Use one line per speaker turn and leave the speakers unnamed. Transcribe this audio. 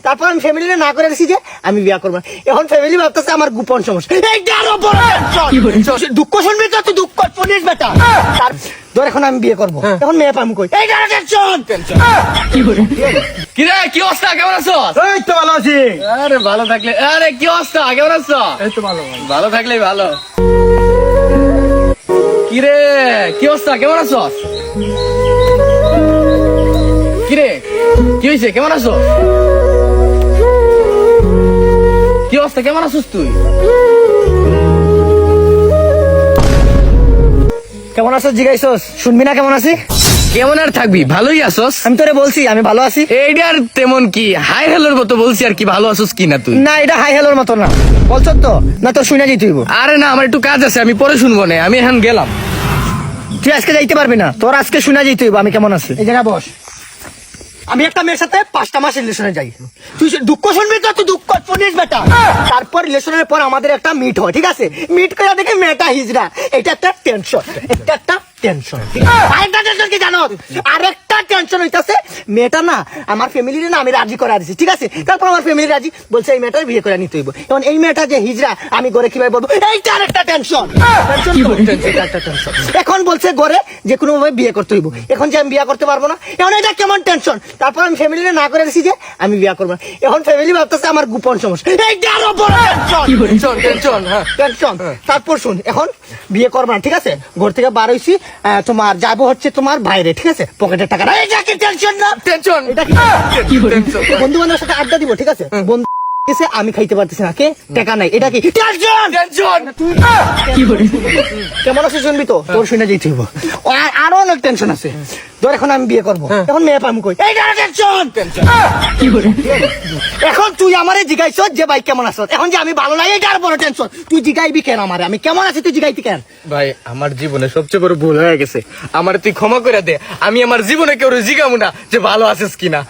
তারপর আমি ফ্যামিলি না করে দিছি যে আমি বিয়া করবো না। এখন ফ্যামিলি ভাবতেছে আমার গোপন সমস্যা। এইটা আরো বড় টেনশন। দুঃখ শুনবি তো তুই, দুঃখ পুলিশ বেটা। ধর এখন আমি বিয়ে করবো, এখন মেয়ে পাম কই? এইটা আরো টেনশন।
কি রে, কি অবস্থা, কেমন আছো?
এই তো ভালো আছি।
আরে ভালো থাকলে, আরে কি অবস্থা, কেমন আছো?
এই তো ভালো।
ভালো থাকলেই ভালো। কি রে, কি অবস্থা, কেমন আছো? কি রে, কি হয়েছে, কেমন আছো? কি অবস্থা, কেমন আছিস তুই?
কেমন আছো জিগাইছস, শুনবি না কেমন আছি?
কেমন আর থাকবি, ভালোই আছোস।
আমি তোরে বলছি আমি ভালো আছি।
এইটার তেমন কি, হাই হ্যালোর মতো বলছি আর কি, ভালো আছোস কি না তুই?
না এটা হাই হ্যালোর মতো না, বলছ তো না তোর শুনে যেতে হইব।
আরে না, আমার একটু কাজ আছে, আমি পরে শুনবো না, আমি এখন গেলাম।
তুই আজকে যাইতে পারবি না, তোর আজকে শুনে যেতে হইব আমি কেমন আছি। এই জায়গা বস। আমি একটা মেয়ের সাথে 5টা মাস রিলেশনে যাই। তুই দুঃখ শুনবি তো তুই, দুঃখ পুলিশ বেটা। তারপর রিলেশনের পর আমাদের একটা মিট হয়, ঠিক আছে? মিট করে দেখে মেয়েটা হিজড়া, এটা একটা টেনশন, এটা একটা টেনশন। আরেকটা টেনশন কি জানো? আরেকটা টেনশন হইতাছে মেয়েটা না আমার ফ্যামিলির না আমি রাজি করে দিছি, ঠিক আছে? তারপর আমার ফ্যামিলি রাজি বলছে এই মেয়েটার বিয়ে করে নিতে হইব। এখন এই মেয়েটা যে হিজড়া আমি ঘরে কিভাবে বলবো, এইটা আরেকটা টেনশন। এখন বলছে ঘরে যে কোনো ভাবে বিয়ে করতে হইব। এখন যে আমি বিয়ে করতে পারবো না, এখন এটা কেমন টেনশন। তারপর আমি ফ্যামিলি না করে দিছি যে আমি বিয়ে করবো না। এখন ফ্যামিলি ভাবতেছে আমার গোপন সমস্যা। এইটা আরো বড় টেনশন। টেনশন। তারপর শুন, এখন বিয়ে করবো না, ঠিক আছে? ঘর থেকে বার হইছি, তোমার যাবো হচ্ছে তোমার বাইরে, ঠিক আছে? পকেটের টাকা এইটা কি টেনশন না?
টেনশন,
এটা কি বন্ধু বান্ধবের সাথে আড্ডা দিব, ঠিক আছে? বন্ধু এসে আমি খাইতে পারতেছি না, কে টাকা নাই, এটা কি টেনশন?
টেনশন।
কেমন আছে শুনবি তো, তোর শুনে যেতে হইব। আরো অনেক টেনশন আছে। ধর এখন আমি বিয়ে করবো, এখন মেয়ে পাম কই? এইটা টেনশন। এখন তুই আমারে জিগাইছ যে ভাই কেমন আছো, এখন যে আমি ভালো নাই এটা আর বড় টেনশন। তুই জিগাইবি কেন আমারে আমি কেমন আছি, তুই জিগাইতি কেন?
ভাই আমার জীবনে সবচেয়ে বড় ভুল হয়ে গেছে, আমার তুই ক্ষমা করে দে। আমি আমার জীবনে কেউ জিগামু না যে ভালো আছিস কিনা।